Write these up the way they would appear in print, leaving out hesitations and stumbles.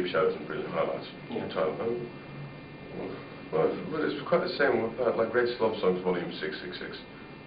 deep shadows and brilliant highlights. Yeah. Well, it's quite the same with that, like Greatest Love Songs Volume 666.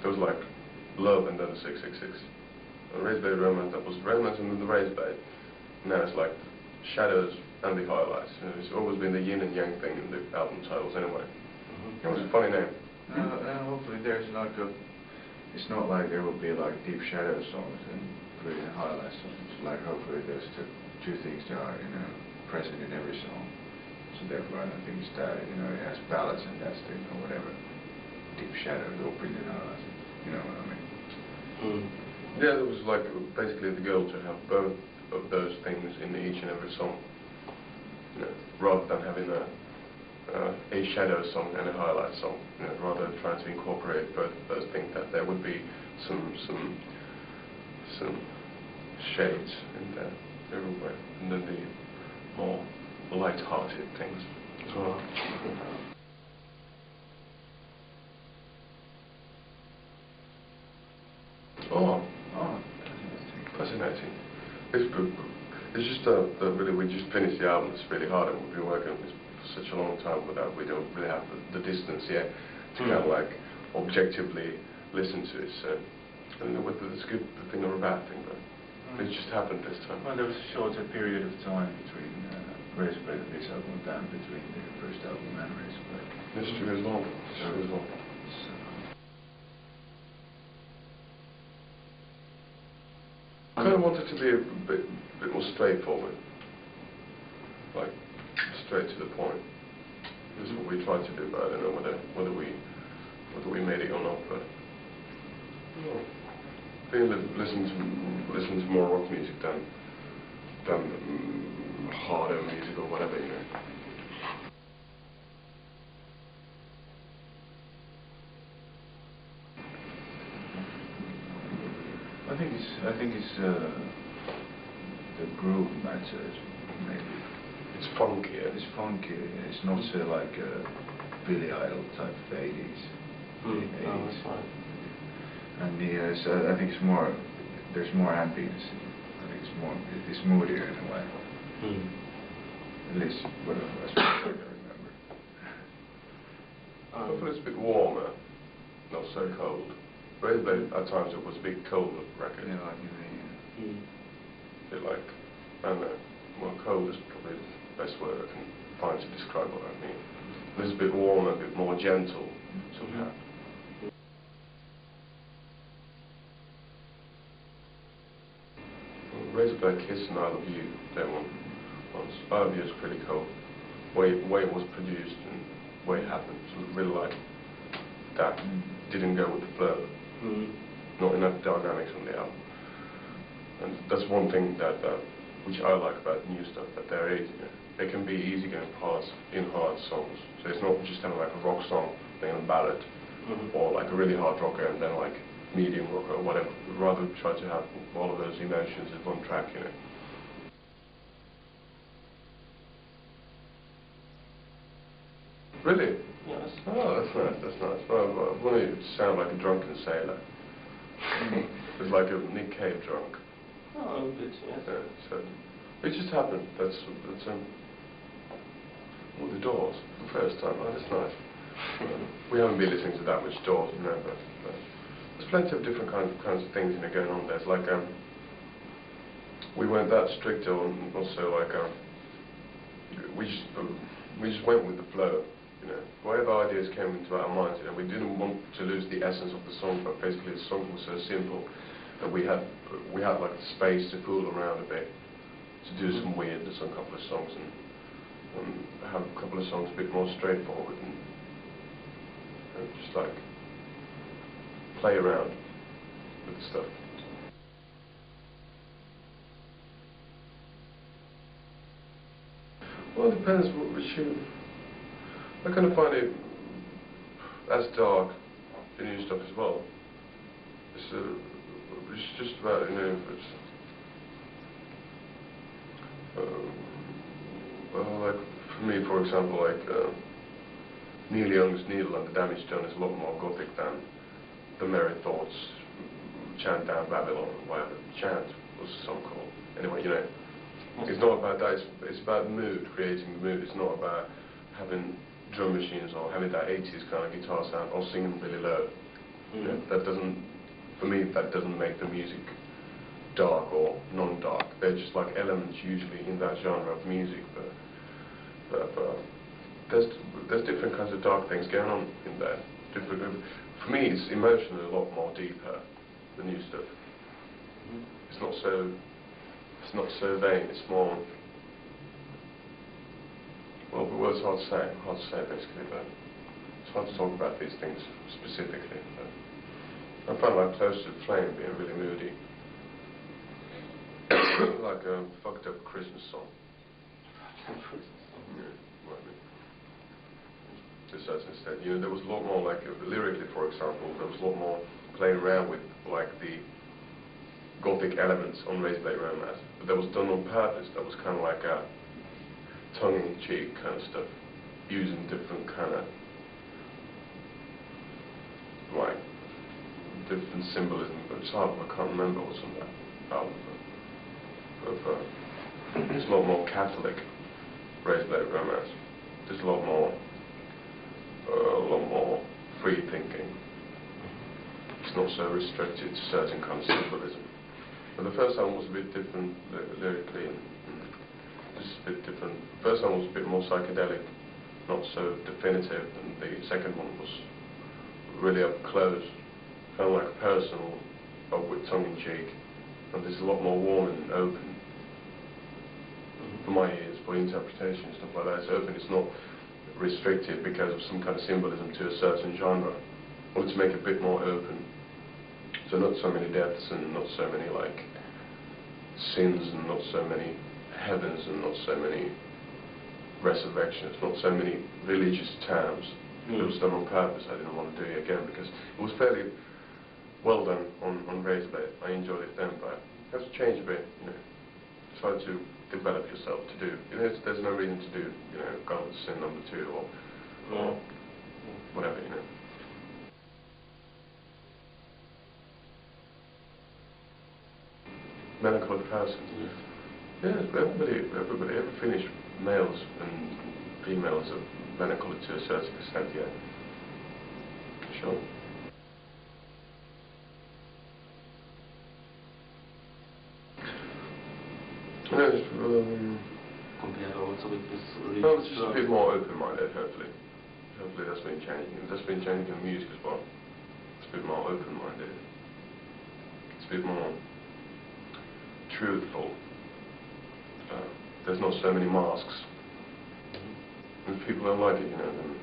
There was like love and then 666. And Razor Blade Romance, that was romance and then the Razor Blade. Now it's like shadows and the highlights. You know, it's always been the yin and yang thing in the album titles anyway. It was a funny name. Hopefully there's like it's not like there will be like deep shadow songs and brilliant highlight songs. Like hopefully there's two things that are, you know, present in every song. So therefore I don't think it's that, you know, it has ballads and that thing or whatever. Deep shadows or brilliant highlights. You know what I mean? Yeah, there was like basically the goal to have both of those things in each and every song. You know, rather than having a shadow song and a highlight song. You know, rather trying to incorporate both of those things, that there would be some shades in there everywhere, and then the more light-hearted things as well. Oh, fascinating. It's just that really we just finished the album. It's really hard, and we've been working on this for such a long time with that. We don't really have the distance yet to kind of like objectively listen to it. So I don't know whether it's a good thing or a bad thing, but it just happened this time. Well, there was a shorter period of time between Razor Blade and this album than between the first album and Razor Blade. That's true as well. That's true as well. I kind of wanted to be a bit more straightforward, like straight to the point. This is what we tried to do, but I don't know whether we made it or not. But listen to more rock music than harder music or whatever, you know. I think it's the groove matches maybe. It's funkier. It's funky. It's not so like Billy Idol type of 80s. Oh, that's fine. And I think it's more. There's more happiness. I think it's moodier in a way. At least what I remember. Hopefully it's a bit warmer, not so cold. Razor Blade, at times it was a bit colder record. Yeah, like A bit like, I don't know, well, cold is probably the best word I can find to describe what I mean. This is a bit warmer, a bit more gentle, somehow. Razor Blade Kiss and I Love You, that one. I Love You is pretty cold. Way it was produced and way it happened. So really like that. Didn't go with the flow. Not enough dynamics on the album. And that's one thing that which I like about new stuff, that there is, you know, there can be easygoing parts in hard songs. So it's not just kind of like a rock song, then a ballad, or like a really hard rocker and then like medium rocker or whatever. We'd rather try to have all of those emotions in one track, you know. Really? Yes. Oh, that's nice, that's nice. Well, I want you to sound like a drunken sailor. It's like a Nick Cave drunk. Oh, a bit, yes. Yeah, so it just happened. That's well, the Doors, the first time. Oh, that's nice. We haven't been listening to that much Doors, you know, but there's plenty of different kinds of things, you know, going on. There's like we weren't that strict on, also like we just went with the flow. You know, whatever ideas came into our minds, you know, we didn't want to lose the essence of the song, but basically the song was so simple that we had like the space to fool around a bit, to do some weirdness on a couple of songs and have a couple of songs a bit more straightforward and just like play around with the stuff. Well, it depends what we shoot. I kind of find it as dark, the new stuff as well. It's just about, you know, well, like for me, for example, like Neil Young's Needle and the Damage Done is a lot more gothic than the Merry Thoughts, Chant Down Babylon, or whatever Chant was the song called. Anyway, you know, It's not about that. It's about mood, creating the mood. It's not about having drum machines or having that 80s kind of guitar sound or singing really low. You know, that doesn't, for me, that doesn't make the music dark or non-dark. They're just like elements usually in that genre of music. But there's different kinds of dark things going on in there. For me, it's emotionally a lot more deeper, the new stuff. It's not so vain. It's more. Well, it's hard to say basically, but it's hard to talk about these things specifically. But I find like Close to the Flame being really moody, like a fucked up Christmas song. Yeah, well, I mean, to a certain extent, you know, there was a lot more like lyrically, for example, there was a lot more playing around with like the gothic elements on Razorblade Romance, but that was done on purpose. That was kind of like a tongue-in-cheek kind of stuff, using different kind of like different symbolism. But it's hard. I can't remember what's on that album. It's a lot more Catholic Razorblade Romance. There's a lot more free thinking. It's not so restricted to certain kind of symbolism. But the first album was a bit different lyrically. Just a bit different. The first one was a bit more psychedelic, not so definitive, and the second one was really up close, kind of like personal, but with tongue-in-cheek. And there's a lot more warm and open, for my ears, for interpretation and stuff like that. It's open, it's not restricted because of some kind of symbolism to a certain genre. I want to make it a bit more open. So not so many deaths and not so many like sins and not so many heavens and not so many resurrections, not so many religious terms. It was done on purpose. I didn't want to do it again because it was fairly well done on Razorblade. I enjoyed it then, but you have to change a bit, you know. Try to develop yourself to do. You know, there's no reason to do, you know, Garden of Sin #2 or whatever, you know. Melancholic person. Yeah, every Finnish males and females are melancholic to a certain extent, yeah. Sure. Compared also with this well, it's just a bit more open-minded, hopefully. Hopefully that's been changing. That's been changing in music as well. It's a bit more open-minded. It's a bit more truthful. There's not so many masks. If people don't like it, you know, then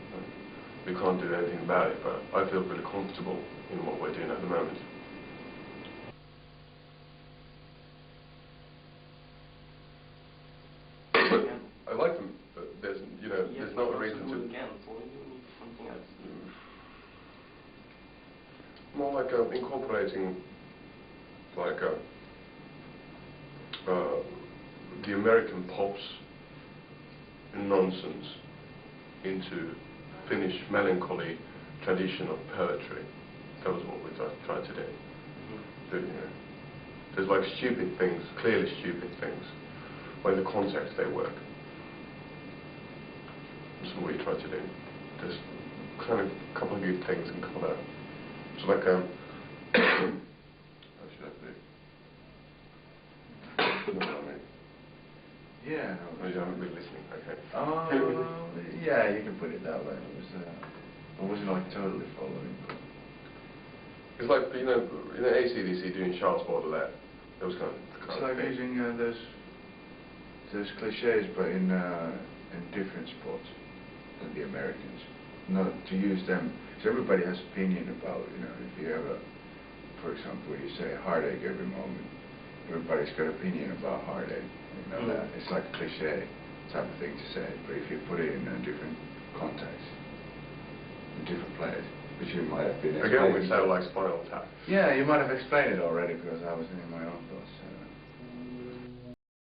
we can't do anything about it. But I feel really comfortable in what we're doing at the moment. I like them, but there's, you know, there's not a reason to. Again, so you need something else. More like incorporating, like the American pops nonsense into Finnish melancholy tradition of poetry. That was what we tried to do. You know, there's like stupid things, clearly stupid things, but in the context they work. That's what we tried to do. There's kind of a couple of good things and a couple of. So like how should I put it? You know what I mean? Yeah. Oh, you haven't been listening, okay. Yeah, you can put it that way. I wasn't like totally following. It's like, you know, AC/DC doing Charles Baudelaire. Those kind It's of like things. using those cliches, but in different spots than the Americans. Not to use them. So everybody has opinion about, you know, if you have a, for example, you say heartache every moment. Everybody's got opinion about heartache. You know that it's like a cliche type of thing to say, but if you put it in a different context, a different place, which you might have been. Again, we sound like Spinal Tap. Yeah, you might have explained it already because I was in my own thoughts.